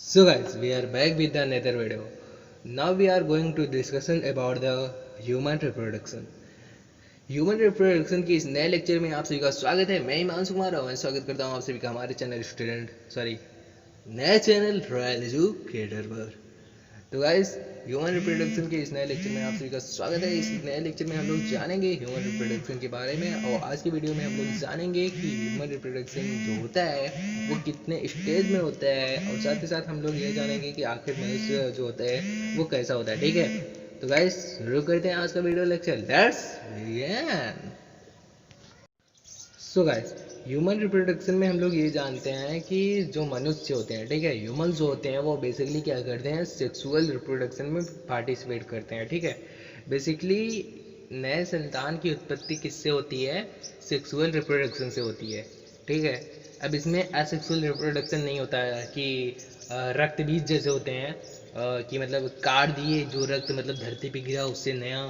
So guys, we are back with another video. Now we are going to discussion about the human reproduction. Human reproduction के इस नए lecture में आप सभी का स्वागत है। मैं हिमांशु कुमार और मैं स्वागत करता हूँ आप सभी का हमारे चैनल नए चैनल रॉयल एजुकेटर पर। तो गाइस, ह्यूमन रिप्रोडक्शन के इस नए लेक्चर में आप सभी का स्वागत है। इस नए लेक्चर में हम लोग जानेंगे ह्यूमन रिप्रोडक्शन के बारे में, और आज की वीडियो में हम लोग जानेंगे कि ह्यूमन रिप्रोडक्शन जो होता है वो कितने स्टेज में होता है, और साथ ही साथ हम लोग ये जानेंगे कि आखिर मनुष्य जो होता है वो कैसा होता है। ठीक है, तो गाइस शुरू करते हैं आज का video lecture. Let's begin. So guys, human reproduction में हम लोग ये जानते हैं कि जो मनुष्य होते हैं, ठीक है, ह्यूमंस जो होते हैं वो बेसिकली क्या करते हैं, सेक्सुअल रिप्रोडक्शन में पार्टिसिपेट करते हैं। ठीक है, बेसिकली नए संतान की उत्पत्ति किससे होती है, सेक्सुअल रिप्रोडक्शन से होती है। ठीक है, अब इसमें असेक्सुअल रिप्रोडक्शन नहीं होता है कि रक्त बीज जैसे होते हैं, कि मतलब काट दिए जो रक्त मतलब धरती पे गिरा उससे नया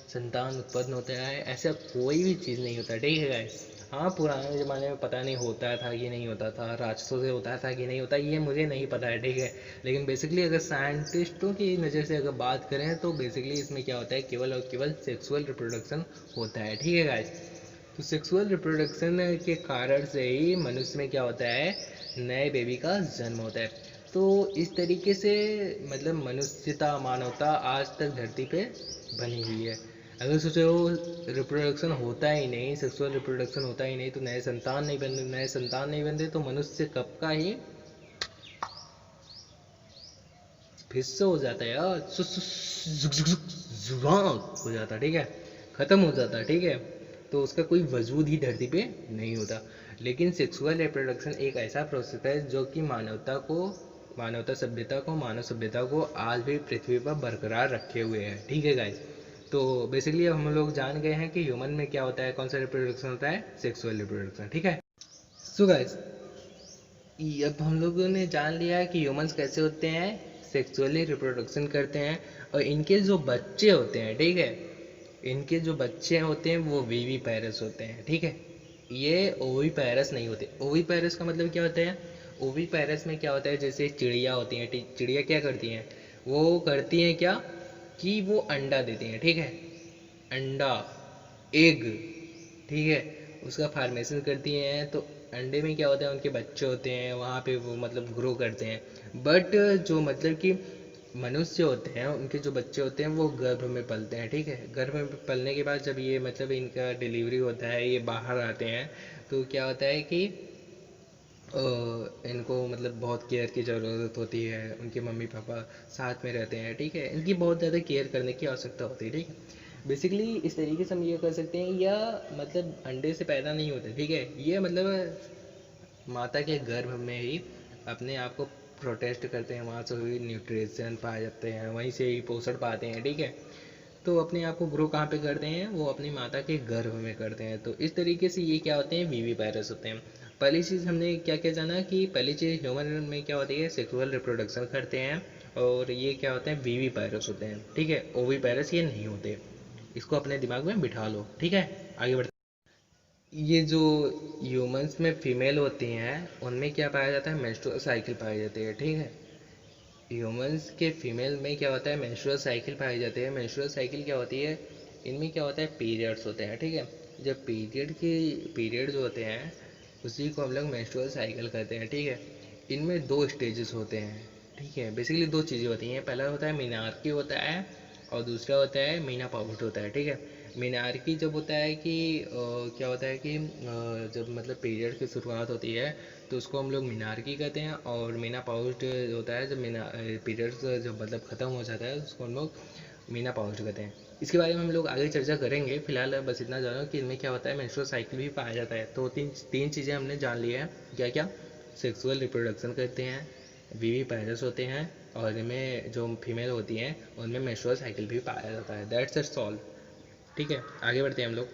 संतान उत्पन्न होता है, ऐसा कोई भी चीज़ नहीं होता। ठीक है गाइस, हाँ पुराने ज़माने में पता नहीं होता था कि नहीं होता था, राक्षसों से होता था कि नहीं होता, ये मुझे नहीं पता है। ठीक है, लेकिन बेसिकली अगर साइंटिस्टों की नज़र से अगर बात करें तो बेसिकली इसमें क्या होता है, केवल और केवल सेक्सुअल रिप्रोडक्शन होता है। ठीक है गाइस, तो सेक्सुअल रिप्रोडक्शन के कारण से ही मनुष्य में क्या होता है, नए बेबी का जन्म होता है। तो इस तरीके से मतलब मनुष्यता, मानवता आज तक धरती पे बनी हुई है। अगर सोचो रिप्रोडक्शन होता ही नहीं, सेक्सुअल रिप्रोडक्शन होता ही नहीं, तो नए संतान नहीं बनते तो मनुष्य कब का ही फिर से हो जाता है यार, जुबान हो जाता। ठीक है, ख़त्म हो जाता। ठीक है, तो उसका कोई वजूद ही धरती पे नहीं होता। लेकिन सेक्सुअल रिप्रोडक्शन एक ऐसा प्रोसेस है जो कि मानव सभ्यता को आज भी पृथ्वी पर बरकरार रखे हुए है। ठीक है गाइस, तो बेसिकली अब हम लोग जान गए हैं कि ह्यूमन में क्या होता है, कौन सा रिप्रोडक्शन होता है, सेक्सुअल रिप्रोडक्शन। ठीक है, सो गाइस, अब हम लोगों ने जान लिया है कि ह्यूमंस कैसे होते हैं, सेक्सुअली रिप्रोडक्शन करते हैं, और इनके जो बच्चे होते हैं, ठीक है, इनके जो बच्चे होते हैं वो वीवी पैरस होते हैं। ठीक है, ये ओवी पैरस नहीं होते। ओवी पैरस का मतलब क्या होता है, ओवी पैरस में क्या होता है, जैसे चिड़िया होती हैं, चिड़िया क्या करती हैं, वो करती हैं क्या कि वो अंडा देती हैं। ठीक है, अंडा, एग, ठीक है, उसका फार्मेशन करती हैं, तो अंडे में क्या होता है, उनके बच्चे होते हैं, वहाँ पे वो मतलब ग्रो करते हैं। बट जो मतलब कि मनुष्य होते हैं उनके जो बच्चे होते हैं वो गर्भ में पलते हैं। ठीक है, गर्भ में पलने के बाद जब ये मतलब इनका डिलीवरी होता है, ये बाहर आते हैं, तो क्या होता है कि इनको मतलब बहुत केयर की ज़रूरत होती है, उनके मम्मी पापा साथ में रहते हैं। ठीक है, इनकी बहुत ज़्यादा केयर करने की आवश्यकता होती है। ठीक है, बेसिकली इस तरीके से हम ये कर सकते हैं, या मतलब अंडे से पैदा नहीं होते। ठीक है, ये मतलब माता के गर्भ में ही अपने आप को प्रोटेस्ट करते हैं, वहाँ से ही न्यूट्रिशन पाए जाते हैं, वहीं से ही पोषण पाते हैं। ठीक है, तो अपने आप को ग्रो कहाँ पे करते हैं, वो अपनी माता के गर्भ में करते हैं। तो इस तरीके से ये क्या होते हैं, वीवी पैरस होते हैं। पहली चीज़ हमने क्या क्या जाना कि पहली चीज़ ह्यूमन में क्या होती है, सेक्सुअल रिप्रोडक्शन करते हैं, और ये क्या होते हैं, वीवी पैरस होते हैं। ठीक है, ओवी पैरस ये नहीं होते। इसको अपने दिमाग में बिठा लो। ठीक है, आगे बढ़ते। ये जो ह्यूमंस में फीमेल होती हैं उनमें क्या पाया जाता है, मेंस्ट्रुअल साइकिल पाई जाती है। ठीक है, ह्यूमंस के फीमेल में क्या होता है, मेंस्ट्रुअल साइकिल पाई जाती है। मेंस्ट्रुअल साइकिल क्या होती है, इनमें क्या होता है, पीरियड्स होते हैं। ठीक है, जब पीरियड जो होते हैं उसी को हम लोग मेंस्ट्रुअल साइकिल कहते हैं। ठीक है, इनमें दो स्टेजेस होते हैं। ठीक है, बेसिकली दो चीज़ें होती हैं, पहला होता है मीनार्की होता है, और दूसरा होता है मीना पाउट होता है। ठीक है, मीनार्की जब होता है कि क्या होता है कि जब मतलब पीरियड की शुरुआत होती है तो उसको हम लोग मीनार्की कहते हैं, और मीना पाउट होता है जब पीरियड्स जब मतलब ख़त्म हो जाता है उसको हम लोग मीना पाउट कहते हैं। इसके बारे में हम लोग आगे चर्चा करेंगे, फिलहाल बस इतना जानो कि इनमें क्या होता है, मेंस्ट्रुअल साइकिल भी पाया जाता है। तो तीन तीन चीज़ें हमने जान ली है, क्या क्या, सेक्सुअल रिप्रोडक्शन करते हैं, वीवी पैरस होते हैं, और इनमें जो फीमेल होती हैं उनमें मेंस्ट्रुअल साइकिल भी पाया जाता है। That's it's all. ठीक है, आगे बढ़ते हैं हम लोग।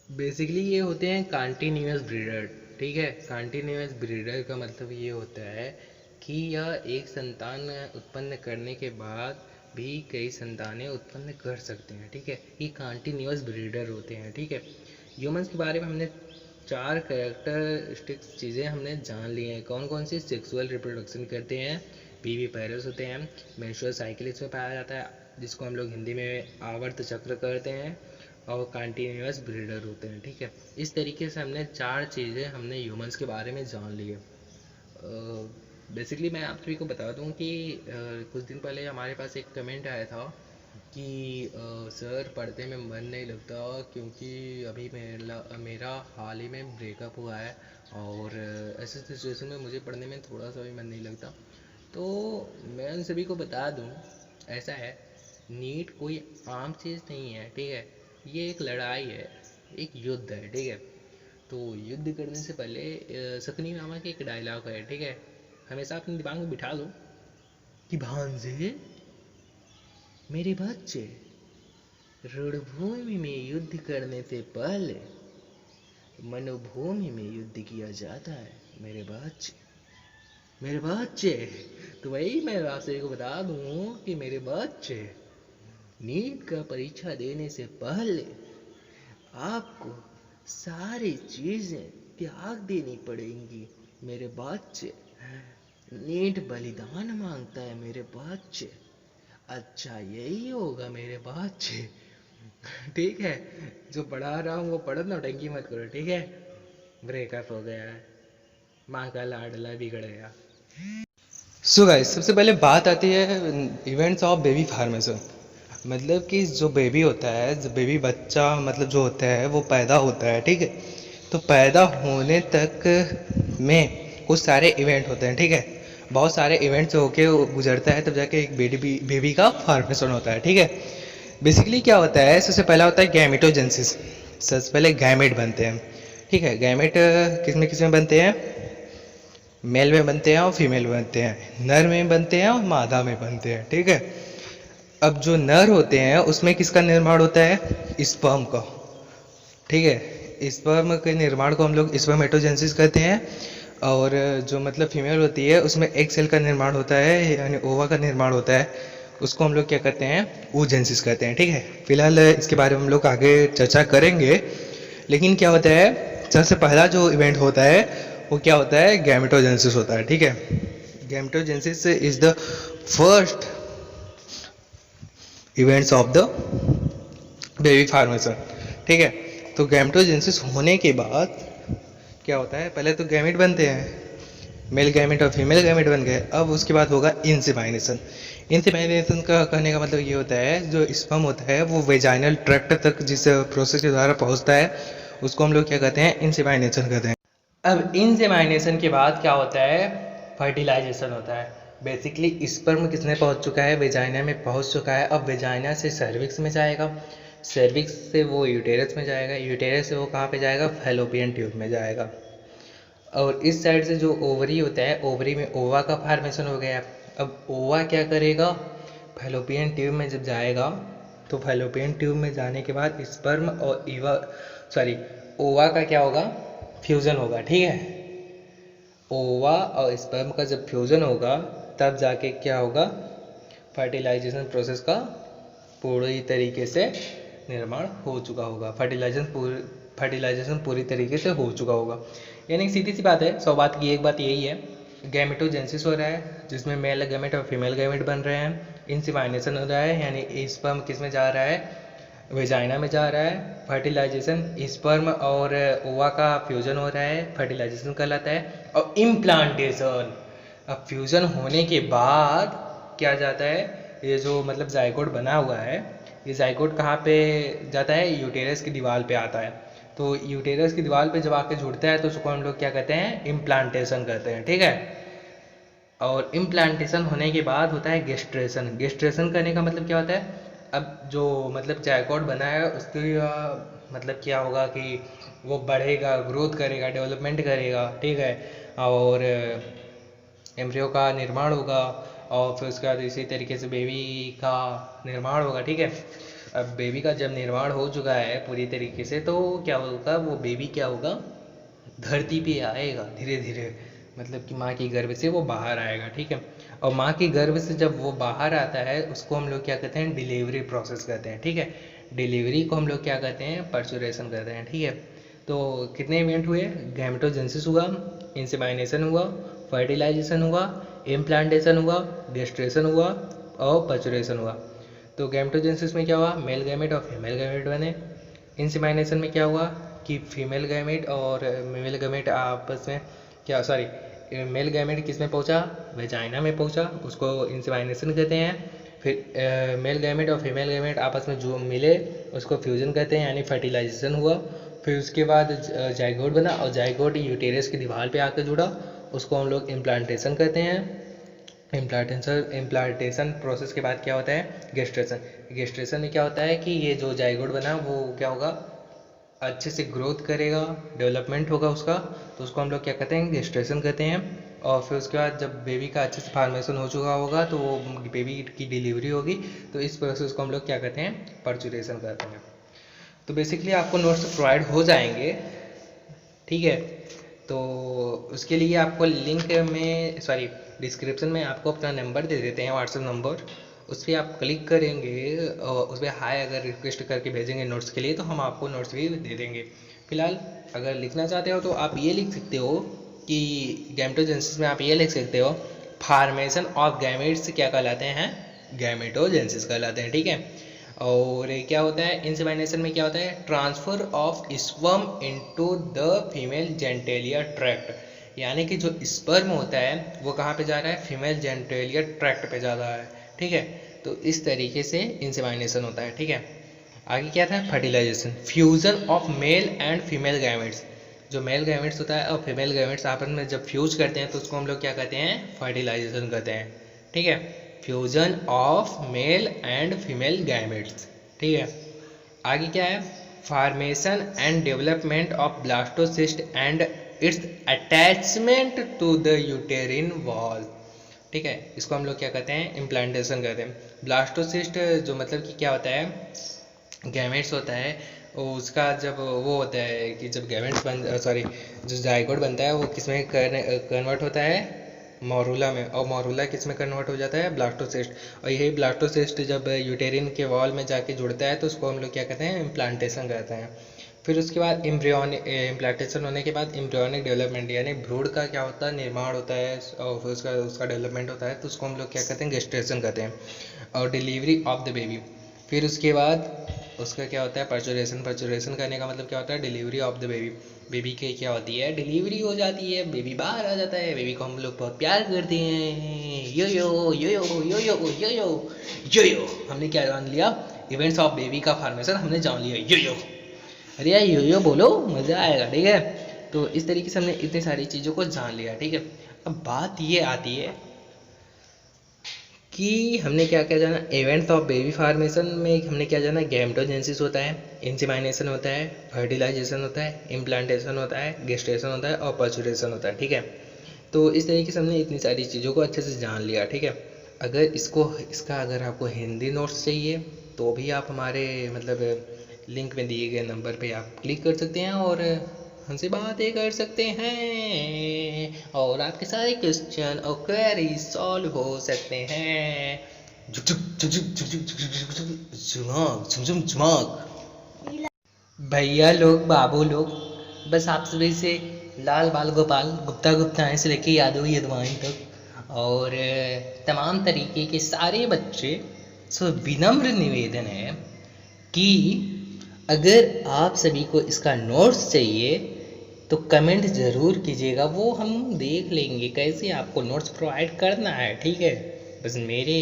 बेसिकली ये होते हैं कंटिन्यूअस ब्रीडर। ठीक है, कंटिन्यूअस ब्रीडर का मतलब ये होता है कि यह एक संतान उत्पन्न करने के बाद भी कई संतानें उत्पन्न कर सकते हैं। ठीक है, ये कंटिन्यूअस ब्रीडर होते हैं। ठीक है, ह्यूमंस के बारे में हमने चार कैरेक्टरिस्टिक्स चीज़ें हमने जान ली हैं, कौन कौन सी, सेक्सुअल रिप्रोडक्शन करते हैं, पीवी पैरस होते हैं, मेंस्ट्रुअल साइकिल इसमें पाया जाता है जिसको हम लोग हिंदी में आवर्त चक्र करते हैं, और कंटिन्यूअस ब्रीडर होते हैं। ठीक है, इस तरीके से हमने 4 चीज़ें हमने ह्यूमंस के बारे में जान ली है। बेसिकली मैं आप सभी को बता दूं कि कुछ दिन पहले हमारे पास एक कमेंट आया था कि सर पढ़ने में मन नहीं लगता क्योंकि अभी मेरा हाल ही में ब्रेकअप हुआ है, और ऐसे सिचुएशन में मुझे पढ़ने में थोड़ा सा भी मन नहीं लगता। तो मैं उन सभी को बता दूं, ऐसा है, नीट कोई आम चीज़ नहीं है। ठीक है, ये एक लड़ाई है, एक युद्ध है। ठीक है, तो युद्ध करने से पहले सकनी मामा के एक डायलॉग है। ठीक है, हमेशा अपने दिमाग में बिठा लो कि भांजे मेरे बच्चे, रणभूमि में युद्ध करने से पहले मनोभूमि में युद्ध किया जाता है मेरे बच्चे, मेरे बच्चे। तो वही मैं आप सभी को बता दूं कि मेरे बच्चे, नीट का परीक्षा देने से पहले आपको सारी चीजें त्याग देनी पड़ेंगी मेरे बच्चे। नीट बलिदान मांगता है मेरे बच्चे, अच्छा यही होगा मेरे बच्चे। ठीक है, जो पढ़ा रहा हूँ वो पढ़ो, नौटंकी मत करो। ठीक है, ब्रेकअप हो गया है, माँ का लाडला बिगड़ गया। सो गाइस, सबसे पहले बात आती है इवेंट्स ऑफ बेबी फार्मेशन। मतलब कि जो बेबी होता है, जो बेबी बच्चा मतलब जो होता है वो पैदा होता है। ठीक है, तो पैदा होने तक में कुछ सारे इवेंट होते हैं। ठीक है, बहुत सारे इवेंट्स होके गुजरता है, तब जाके एक बेबी का फॉर्मेशन होता है। ठीक है, बेसिकली क्या होता है, सबसे पहला होता है गैमेटोजेनेसिस। सबसे पहले गैमेट बनते हैं। ठीक है, गैमेट किस में बनते हैं, मेल में बनते हैं और फीमेल में बनते हैं, नर में बनते हैं और मादा में बनते हैं। ठीक है, अब जो नर होते हैं उसमें किसका निर्माण होता है, स्पर्म का। ठीक है, स्पर्म के निर्माण को हम लोग स्पर्मेटोजेनेसिस कहते हैं, और जो मतलब फीमेल होती है उसमें एक सेल का निर्माण होता है, यानी ओवा का निर्माण होता है, उसको हम लोग क्या कहते हैं, oogenesis कहते हैं। ठीक है, फिलहाल इसके बारे में हम लोग आगे चर्चा करेंगे। लेकिन क्या होता है, सबसे पहला जो इवेंट होता है वो क्या होता है, गैमेटोजेनेसिस होता है। ठीक है, gametogenesis is the first events of the baby formation. ठीक है, तो गैमेटोजेनेसिस होने के बाद क्या होता है, पहले तो गैमेट बनते हैं, मेल गैमेट और फीमेल गैमेट बन गए। अब उसके बाद होगा इंसेमाइनेशन। इंसेमाइनेशन का कहने का मतलब ये होता है, जो स्पर्म होता है वो वेजाइनल ट्रैक्ट तक जिस प्रोसेस के द्वारा पहुंचता है उसको हम लोग क्या कहते हैं, इंसेमाइनेशन कहते हैं। अब इंसेमाइनेशन के बाद क्या होता है, फर्टिलाइजेशन होता है। बेसिकली स्पर्म किसने पहुंच चुका है, वेजाइना में पहुंच चुका है। अब वेजाइना से सर्विक्स में जाएगा, सर्विक्स से वो यूटेरस में जाएगा, यूटेरस से वो कहाँ पे जाएगा, फैलोपियन ट्यूब में जाएगा। और इस साइड से जो ओवरी होता है, ओवरी में ओवा का फॉर्मेशन हो गया। अब ओवा क्या करेगा, फैलोपियन ट्यूब में जब जाएगा तो फैलोपियन ट्यूब में जाने के बाद स्पर्म और ओवा का क्या होगा, फ्यूज़न होगा। ठीक है, ओवा और स्पर्म का जब फ्यूज़न होगा तब जाके क्या होगा, फर्टिलाइजेशन प्रोसेस का पूरी तरीके से निर्माण हो चुका होगा, फर्टिलाइजेशन पूरी तरीके से हो चुका होगा। यानी सीधी सी बात है, 100 बात की एक बात यही है, गैमेटोजेनेसिस हो रहा है जिसमें मेल गैमेट और फीमेल गैमेट बन रहे हैं, इंसेमाइनेशन हो रहा है यानी स्पर्म किस में जा रहा है, वेजाइना में जा रहा है, फर्टिलाइजेशन स्पर्म और ओवा का फ्यूजन हो रहा है, फर्टिलाइजेशन कहलाता है। और इम्प्लांटेशन, अब फ्यूजन होने के बाद क्या जाता है, ये जो मतलब जाइगोट बना हुआ है, ये जाइगोट कहाँ पे जाता है, यूटेरस की दीवार पे आता है। तो यूटेरस की दीवार पे जब आके जुड़ता है तो उसको हम लोग क्या कहते हैं, इम्प्लांटेशन कहते हैं। ठीक है, और इम्प्लांटेशन होने के बाद होता है गेस्ट्रेशन। गेस्ट्रेशन करने का मतलब क्या होता है, अब जो मतलब जाइगोट बना है उसकी मतलब क्या होगा कि वो बढ़ेगा, ग्रोथ करेगा, डेवलपमेंट करेगा। ठीक है, और एम्ब्रियो का निर्माण होगा, और फिर उसके बाद इसी तरीके से बेबी का निर्माण होगा। ठीक है, अब बेबी का जब निर्माण हो चुका है पूरी तरीके से तो क्या होगा, वो बेबी क्या होगा, धरती पे आएगा धीरे धीरे, मतलब कि माँ की गर्भ से वो बाहर आएगा। ठीक है, और माँ की गर्भ से जब वो बाहर आता है उसको हम लोग क्या कहते हैं, डिलीवरी प्रोसेस कहते हैं। ठीक है, डिलीवरी को हम लोग क्या कहते हैं, पर्चुरेशन कहते हैं। ठीक है, तो कितने इवेंट हुए, गैमेटोजेनेसिस हुआ, इंसेमाइनेशन हुआ, फर्टिलाइजेशन हुआ, इम्प्लांटेशन हुआ, गेस्ट्रेशन हुआ और पर्चुरेशन हुआ। तो गैमेटोजेनेसिस में क्या हुआ, मेल गैमेट और फीमेल गैमेट बने। इंसेमिनेशन में क्या हुआ कि फीमेल गैमेट और मेल गैमेट आपस में क्या, सॉरी, मेल गैमेट किस में पहुंचा, वेजाइना में पहुंचा, उसको इंसेमिनेशन कहते हैं। फिर मेल गैमेट और फीमेल गैमेट आपस में जो मिले उसको फ्यूजन कहते हैं, यानी फर्टिलाइजेशन हुआ। फिर उसके बाद जाइगोट बना और जाइगोट यूटेरस की दीवार पे आकर जुड़ा, उसको हम लोग इम्प्लांटेशन कहते हैं। इम्प्लांटेशन प्रोसेस के बाद क्या होता है, गेस्ट्रेशन। गेस्ट्रेशन में क्या होता है कि ये जो जाइगोट बना वो क्या होगा, अच्छे से ग्रोथ करेगा, डेवलपमेंट होगा उसका, तो उसको हम लोग क्या कहते हैं, गेस्ट्रेशन कहते हैं। और फिर उसके बाद जब बेबी का अच्छे से फॉर्मेशन हो चुका होगा तो वो बेबी की डिलीवरी होगी, तो इस प्रोसेस को हम लोग क्या कहते हैं, पर्चुरेशन कहते हैं। तो बेसिकली आपको नोट्स प्रोवाइड हो जाएंगे, ठीक है। तो उसके लिए आपको लिंक में, सॉरी, डिस्क्रिप्शन में आपको अपना नंबर दे देते हैं, व्हाट्सएप नंबर, उस पर आप क्लिक करेंगे और उस पर हाय अगर रिक्वेस्ट करके भेजेंगे नोट्स के लिए तो हम आपको नोट्स भी दे देंगे। फिलहाल अगर लिखना चाहते हो तो आप ये लिख सकते हो कि गैमेटोजेनेसिस में आप ये लिख सकते हो, फॉर्मेशन ऑफ गैमेट्स क्या कहलाते हैं, गैमेटोजेनेसिस कहलाते हैं, ठीक है। और क्या होता है, इंसेमिनेशन में क्या होता है, transfer of sperm into the female genitalia tract, यानी कि जो स्पर्म होता है वो कहाँ पे जा रहा है, फीमेल जेनिटलिया ट्रैक्ट पे जा रहा है, ठीक है। तो इस तरीके से इंसेमिनेशन होता है, ठीक है। आगे क्या था, fertilization, fusion of male and female gametes, जो मेल गैमेट्स होता है और फीमेल गैमेट्स आपस में जब फ्यूज करते हैं तो उसको हम लोग क्या कहते हैं, फर्टिलाइजेशन कहते हैं, ठीक है। Fusion of male and female gametes, ठीक है। आगे क्या है, formation and development of blastocyst and its attachment to the uterine wall, ठीक है। इसको हम लोग क्या कहते हैं, इम्प्लांटेशन कहते हैं। ब्लास्टोसिस्ट जो मतलब कि क्या होता है, गैमेट्स होता है, उसका जब वो होता है कि जब गैमेट्स जो जाइगोट बनता है वो किस में कन्वर्ट होता है, मॉरूला में, और मॉरूला किस में कन्वर्ट हो जाता है, ब्लास्टोसिस्ट। और यही ब्लास्टोसिस्ट जब यूटेरिन के वॉल में जाके जुड़ता है तो उसको हम लोग क्या कहते हैं, इम्प्लांटेशन कहते हैं। फिर उसके बाद इम्प्लांटेशन होने के बाद एम्ब्रियोनिक डेवलपमेंट, यानी भ्रूण का क्या होता है, निर्माण होता है और फिर उसका डेवलपमेंट होता है, तो उसको हम लोग क्या कहते हैं, गेस्टेशन कहते हैं। और डिलीवरी ऑफ द बेबी, फिर उसके बाद उसका क्या होता है, पर्चुरेशन। पर्चुरेशन करने का मतलब क्या होता है, delivery of the baby, baby की क्या होती है, डिलीवरी हो जाती है, बेबी बाहर आ जाता है, बेबी को हम लोग बहुत प्यार करते हैं, यो यो यो यो यो यो यो यो यो यो। हमने क्या जान लिया, इवेंट्स ऑफ बेबी का फॉर्मेशन हमने जान लिया, यो यो, अरे यार यो यो बोलो, मज़ा आएगा, ठीक है। तो इस तरीके से हमने इतनी सारी चीज़ों को जान लिया, ठीक है। अब बात ये आती है कि हमने क्या क्या जाना, इवेंट्स ऑफ बेबी फार्मेशन में हमने क्या जाना, गैमेटोजेनेसिस होता है, इंसेमिनेशन होता है, फर्टिलाइजेशन होता है, इम्प्लांटेशन होता है, गेस्टेशन होता है और पर्चुरेशन होता है, ठीक है। तो इस तरीके से हमने इतनी सारी चीज़ों को अच्छे से जान लिया, ठीक है। अगर इसका अगर आपको हिंदी नोट्स चाहिए तो भी आप हमारे मतलब लिंक में दिए गए नंबर पे आप क्लिक कर सकते हैं और हमसे बातें कर सकते हैं और आपके सारे क्वेश्चन और क्वेरी सॉल्व हो सकते हैं। भैया लोग, बाबू लोग, बस आप सभी से लाल बाल गोपाल गुप्ता गुप्ता से लेके यादव यदवानी तक और तमाम तरीके के सारे बच्चे सो विनम्र निवेदन है कि अगर आप सभी को इसका नोट्स चाहिए तो कमेंट ज़रूर कीजिएगा, वो हम देख लेंगे कैसे आपको नोट्स प्रोवाइड करना है, ठीक है। बस मेरे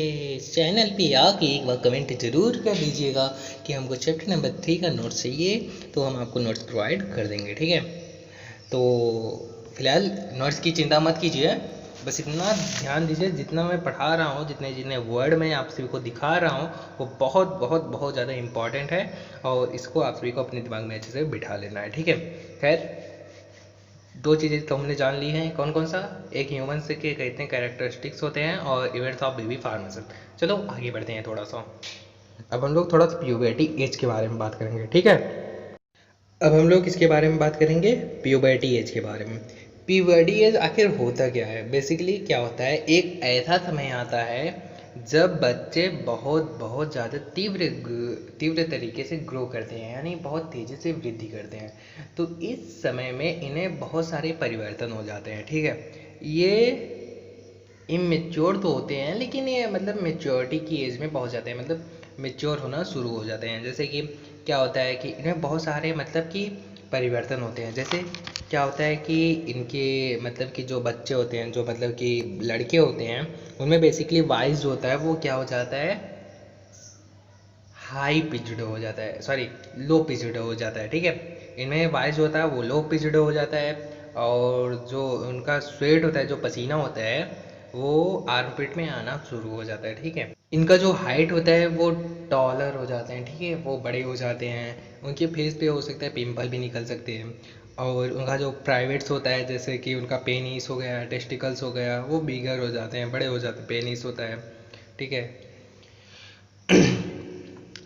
चैनल पे आके एक बार कमेंट ज़रूर कर दीजिएगा कि हमको चैप्टर नंबर 3 का नोट्स चाहिए, तो हम आपको नोट्स प्रोवाइड कर देंगे, ठीक है। तो फिलहाल नोट्स की चिंता मत कीजिए, बस इतना ध्यान दीजिए जितना मैं पढ़ा रहा हूँ, जितने जितने वर्ड मैं आप सभी को दिखा रहा हूँ वो बहुत बहुत बहुत ज़्यादा इम्पॉर्टेंट है और इसको आप सभी को अपने दिमाग में अच्छे से बिठा लेना है, ठीक है। खैर, दो चीज़ें तो हमने जान ली हैं, कौन कौन सा, एक ह्यूमन से के कितने कैरेक्टरिस्टिक्स होते हैं और इवेंट्स ऑफ बेबी फॉर्मेशन। चलो आगे बढ़ते हैं थोड़ा सा। अब हम लोग थोड़ा सा प्यूबर्टी एज के बारे में बात करेंगे, ठीक है। अब हम लोग किसके बारे में बात करेंगे, प्यूबर्टी एज के बारे में। प्यूबर्टी एज आखिर होता क्या है, बेसिकली क्या होता है, एक ऐसा समय आता है जब बच्चे बहुत बहुत ज़्यादा तीव्र तरीके से ग्रो करते हैं, यानी बहुत तेज़ी से वृद्धि करते हैं। तो इस समय में इन्हें बहुत सारे परिवर्तन हो जाते हैं, ठीक है। ये इमेच्योर तो होते हैं, लेकिन ये मतलब मेच्योरिटी की एज में पहुंच जाते हैं, मतलब मेच्योर होना शुरू हो जाते हैं। जैसे कि क्या होता है कि इनमें बहुत सारे मतलब कि परिवर्तन होते हैं। जैसे क्या होता है कि इनके मतलब कि जो बच्चे होते हैं, जो मतलब कि लड़के होते हैं, उनमें बेसिकली वॉइस जो होता है वो क्या हो जाता है, हाई पिच्ड हो जाता है, सॉरी लो पिच्ड हो जाता है, ठीक है। इनमें वॉइस जो होता है वो लो पिच्ड हो जाता है, और जो उनका स्वेट होता है, जो पसीना होता है, वो आर्मपिट में आना शुरू हो जाता है, ठीक है। इनका जो हाइट होता है वो टॉलर हो जाते हैं, ठीक है, वो बड़े हो जाते हैं। उनके फेस पे हो सकता है पिंपल भी निकल सकते हैं। और उनका जो प्राइवेट्स होता है, जैसे कि उनका पेनिस हो गया, टेस्टिकल्स हो गया, वो बिगर हो जाते हैं, बड़े हो जाते हैं, पेनिस होता है, ठीक है।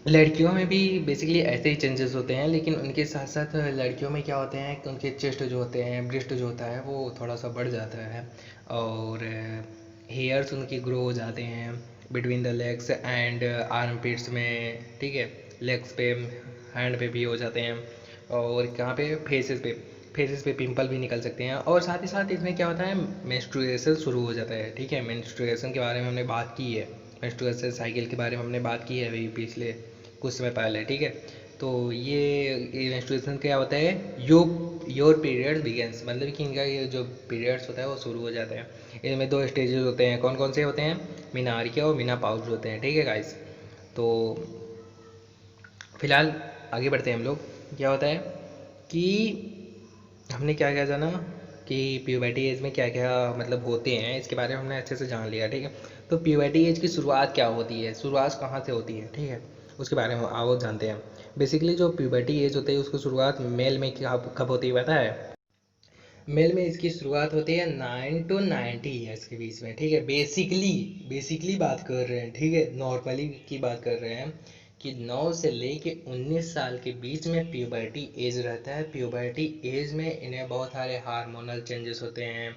लड़कियों में भी बेसिकली ऐसे ही चेंजेस होते हैं, लेकिन उनके साथ साथ लड़कियों में क्या होते हैं कि उनके चेस्ट जो होते हैं, ब्रेस्ट जो होता है वो थोड़ा सा बढ़ जाता है, और हेयर्स उनके ग्रो हो जाते हैं between the legs and armpits में, ठीक है। लेग्स पे, हैंड पे भी हो जाते हैं, और कहाँ पे, फेसेस पे पिंपल भी निकल सकते हैं। और साथ ही साथ इसमें क्या होता है, मेंस्ट्रुएशन शुरू हो जाता है, ठीक है। मेंस्ट्रुएशन के बारे में हमने बात की है, मेंस्ट्रुएशन साइकिल के बारे में हमने बात की है अभी पिछले कुछ समय पहले, ठीक है। तो ये मेंस्ट्रुएशन क्या होता है, योर पीरियड बिगेंस, मतलब कि इनका ये जो पीरियड्स होता है वो शुरू हो जाता है। इनमें दो स्टेजेस होते हैं, कौन कौन से होते हैं, मीनार्किया और मीना पाउज होते हैं, ठीक है गाइस। तो फिलहाल आगे बढ़ते हैं हम लोग। क्या होता है कि हमने क्या क्या जाना कि प्यूबर्टी एज में क्या क्या मतलब होते हैं, इसके बारे में हमने अच्छे से जान लिया, ठीक है। तो प्यूबर्टी एज की शुरुआत क्या होती है, शुरुआत कहाँ से होती है, ठीक है, उसके बारे में आओ जानते हैं। बेसिकली जो प्यूबर्टी एज होती है उसकी शुरुआत मेल में कब होती है पता है। मेल में इसकी शुरुआत होती है 9 to 90 ईयर्स के बीच में, ठीक है। बेसिकली बात कर रहे हैं, ठीक है, नॉर्मली की बात कर रहे हैं कि 9 से लेके 19 साल के बीच में प्यूबर्टी एज रहता है। प्यूबर्टी एज में इन्हें बहुत सारे हार्मोनल चेंजेस होते हैं,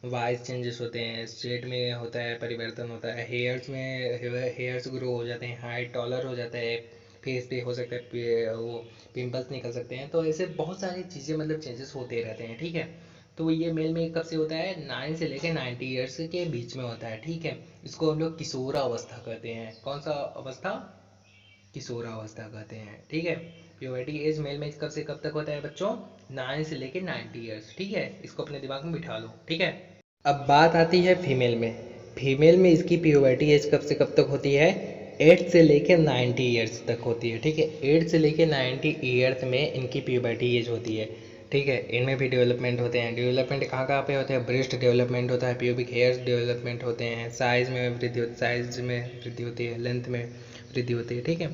वॉइस चेंजेस होते हैं, स्टेट में होता है परिवर्तन होता है, हेयर्स ग्रो हो जाते हैं, हाइट टॉलर हो जाता है, फेस पे हो सकता है वो पिंपल्स निकल सकते हैं। तो ऐसे बहुत सारी चीज़ें मतलब चेंजेस होते रहते हैं, ठीक है। तो ये मेल में कब से होता है, 9 से लेकर 90 ईयर्स के बीच में होता है, ठीक है। इसको हम लोग किशोरावस्था कहते हैं। कौन सा अवस्था, किशोरावस्था कहते हैं, ठीक है। प्यूबर्टी एज मेल में कब से कब तक होता है बच्चों, 9 से लेकर 90 ईयर्स, ठीक है। इसको अपने दिमाग में बिठा लो, ठीक है। अब बात आती है फीमेल में। फीमेल में इसकी प्यूबर्टी एज कब से कब तक होती है, 8 से लेकर 90 ईयर्स तक होती है, ठीक है। 8 से लेकर 90 ईयर्स में इनकी प्यूबर्टी एज होती है, ठीक है। इनमें भी डेवलपमेंट होते हैं। डेवलपमेंट कहाँ कहाँ पे होते हैं, ब्रेस्ट डेवलपमेंट होता है, प्यूबिक हेयर्स डेवलपमेंट होते हैं, साइज में वृद्धि होती है, लेंथ में वृद्धि होती है, ठीक है।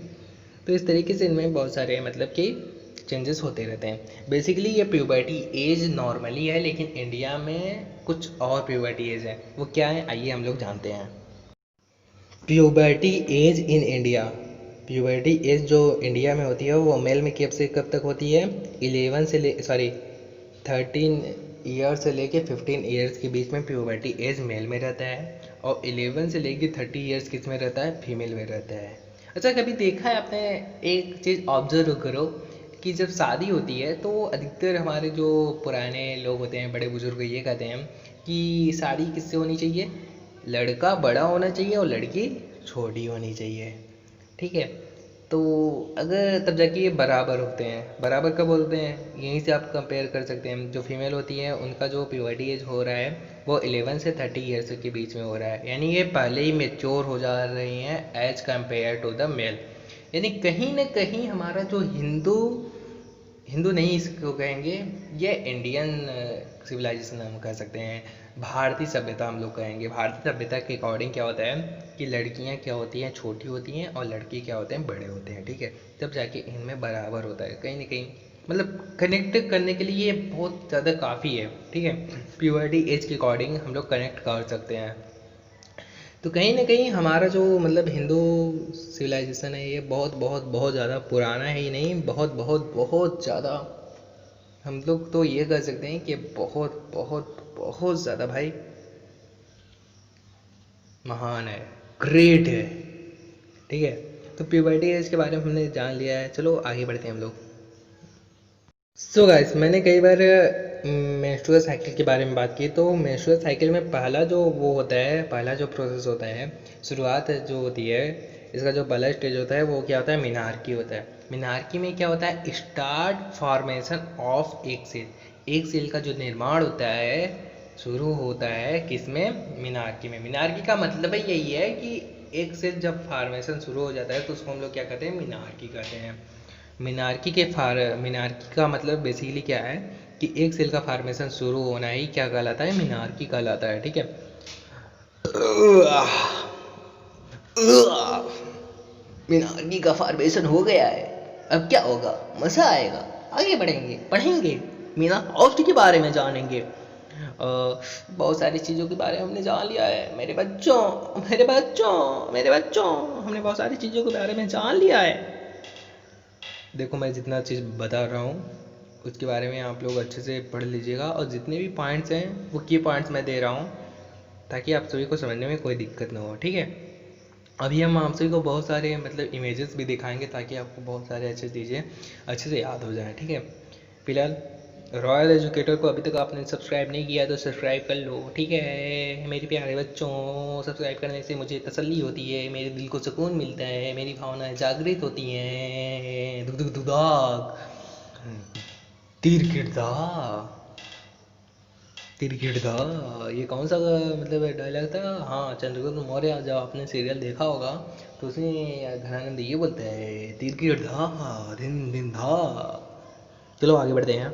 तो इस तरीके से इनमें बहुत सारे मतलब कि चेंजेस होते रहते हैं। बेसिकली ये प्यूबर्टी एज नॉर्मली है, लेकिन इंडिया में कुछ और प्यूबर्टी एज है, वो क्या है आइए हम लोग जानते हैं। Puberty age in India, puberty age जो इंडिया में होती है वो मेल में कब से कब तक होती है, 13 से लेके 15 ईयर्स के बीच में प्यूबर्टी एज मेल में रहता है, और 11 से लेके 30 ईयर्स किस में रहता है, फीमेल में रहता है। अच्छा कभी देखा है आपने, एक चीज़ ऑब्जर्व करो कि जब शादी होती है तो अधिकतर हमारे जो पुराने लोग होते हैं, बड़े बुजुर्ग, ये कहते हैं कि शादी किससे होनी चाहिए, लड़का बड़ा होना चाहिए और लड़की छोटी होनी चाहिए, ठीक है। तो अगर तब जाके ये बराबर होते हैं। बराबर कब बोलते हैं, यहीं से आप कंपेयर कर सकते हैं। जो फीमेल होती है उनका जो प्यूबर्टी एज हो रहा है वो 11 से 30 ईयर्स के बीच में हो रहा है, यानी ये पहले ही मेच्योर हो जा रही हैं as compare to the male. यानी कहीं ना कहीं हमारा जो हिंदू हिंदू नहीं इसको कहेंगे, ये इंडियन सिविलाइजेशन हम कह सकते हैं, भारतीय सभ्यता हम लोग कहेंगे। भारतीय सभ्यता के अकॉर्डिंग क्या होता है कि लड़कियां क्या होती हैं, छोटी होती हैं, और लड़के क्या होते हैं, बड़े होते हैं, ठीक है। तब जाके इनमें बराबर होता है कहीं ना कहीं, मतलब कनेक्ट करने के लिए ये बहुत ज़्यादा काफ़ी है, ठीक है। प्यूबर्टी एज के अकॉर्डिंग हम लोग कनेक्ट कर सकते हैं। तो कहीं ना कहीं हमारा जो मतलब हिंदू सिविलाइजेशन है ये बहुत बहुत बहुत ज़्यादा पुराना है ही नहीं, बहुत बहुत बहुत ज़्यादा, हम लोग तो ये कह सकते हैं कि बहुत बहुत बहुत ज़्यादा भाई महान है, ग्रेट है, ठीक है। तो प्यूबर्टी एज के बारे में हमने जान लिया है, चलो आगे बढ़ते हैं हम लोग। सो गाइस मैंने कई बार मेंस्ट्रुअल साइकिल के बारे में बात की तो मेंस्ट्रुअल साइकिल में पहला जो वो होता है, पहला जो प्रोसेस होता है, शुरुआत जो होती है, इसका जो पहला स्टेज होता है वो क्या होता है, मीनार्की होता है। मीनार्की में क्या होता है, स्टार्ट फॉर्मेशन ऑफ एक सेल। एक सेल का जो निर्माण होता है शुरू होता है किसमें, मीनार्की में। मीनार्की का मतलब ही यही है कि एक सेल जब फॉर्मेशन शुरू हो जाता है तो उसको हम लोग क्या कहते हैं, मीनार्की कहते हैं। मीनार्की का मतलब बेसिकली क्या है कि एक सेल का फॉर्मेशन शुरू होना ही क्या कहलाता है, मीनार्की कहलाता है। ठीक है, मीनार्की का फॉर्मेशन हो गया है, अब क्या होगा, मज़ा आएगा, आगे बढ़ेंगे, पढ़ेंगे, मीना ऑस्ट के बारे में जानेंगे, बहुत सारी चीज़ों के बारे में हमने जान लिया है मेरे बच्चों, मेरे बच्चों, मेरे बच्चों, हमने बहुत सारी चीज़ों के बारे में जान लिया है। देखो मैं जितना चीज़ बता रहा हूँ उसके बारे में आप लोग अच्छे से पढ़ लीजिएगा, और जितने भी पॉइंट्स हैं वो की पॉइंट्स मैं दे रहा हूँ ताकि आप सभी को समझने में कोई दिक्कत ना हो। ठीक है, अभी हम आप सभी को बहुत सारे मतलब इमेजेस भी दिखाएंगे ताकि आपको बहुत सारे अच्छे चीज़ें अच्छे से याद हो जाए। ठीक है, फिलहाल रॉयल एजुकेटर को अभी तक आपने सब्सक्राइब नहीं किया तो सब्सक्राइब कर लो। ठीक है मेरे प्यारे बच्चों, सब्सक्राइब करने से मुझे तसल्ली होती है, मेरे दिल को सुकून मिलता है, मेरी भावनाएं जागृत होती हैं। दुग दुग दुदाग तीर गिरदा, तीर गिरदा, ये कौन सा मतलब डायलॉग था, हाँ चंद्रगुप्त मौर्य, जब आपने सीरियल देखा होगा तो उसमें घनानंद ये बोलते हैं, तीर गिरदा दिन दिन धा। चलो आगे बढ़ते हैं।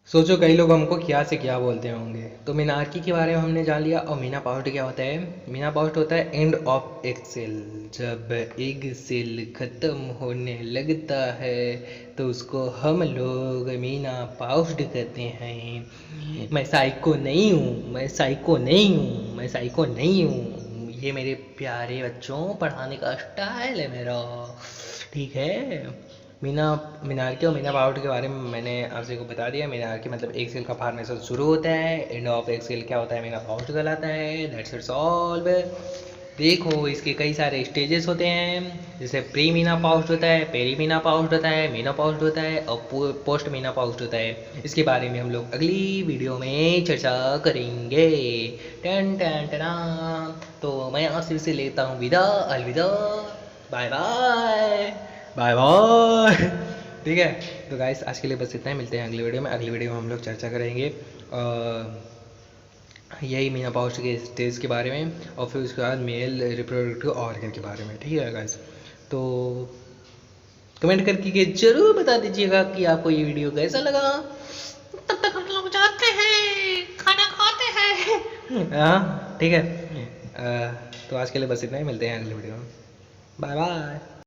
सोचो कई लोग हमको क्या से क्या बोलते होंगे। तो मीनार्की के बारे में हमने जान लिया, और मीना पाउस्ट क्या होता है। मीना पाउस्ट होता है एंड ऑफ एक सेल। जब एक सेल खत्म होने लगता है तो उसको हम लोग मीना पाउस्ट कहते हैं। मैं साइको नहीं हूँ, मैं साइको नहीं हूँ, मैं साइको नहीं हूँ, ये मेरे प्यारे बच्चों पढ़ाने का स्टाइल है मेरा। ठीक है, मीनार्की और मीना पाउट के बारे में मैंने आपसे को बता दिया। मीनार्की मतलब एक सेल का फॉर्मेशन शुरू होता है, एंड ऑफ एक सेल क्या होता है, मीना पाउट कहलाता है। That's it's all. देखो इसके कई सारे स्टेजेस होते हैं, जैसे प्री मीना पाउस्ट होता है, पेरी मीना पाउस्ट होता है, मीना पाउस्ट होता है, और पोस्ट मीना पाउस्ट होता है। इसके बारे में हम लोग अगली वीडियो में चर्चा करेंगे। टन टन टना। तो मैं आपसे से लेता हूँ विदा, अलविदा, बाय बाय, बाय बाय। ठीक है, तो गाइस आज के लिए बस इतना ही, मिलते हैं अगली वीडियो में। अगली वीडियो में हम लोग चर्चा करेंगे यही मीना पाउस्ट के स्टेज के बारे में, और फिर उसके बाद मेल रिप्रोडक्टिव ऑर्गन के बारे में। ठीक है गाइस, तो कमेंट करके जरूर बता दीजिएगा कि आपको ये वीडियो कैसा लगा। तब तक हम लोग जाते हैं, खाना खाते हैं। हाँ ठीक है, तो आज के लिए बस इतना ही, मिलते हैं अगली वीडियो में। Bye bye.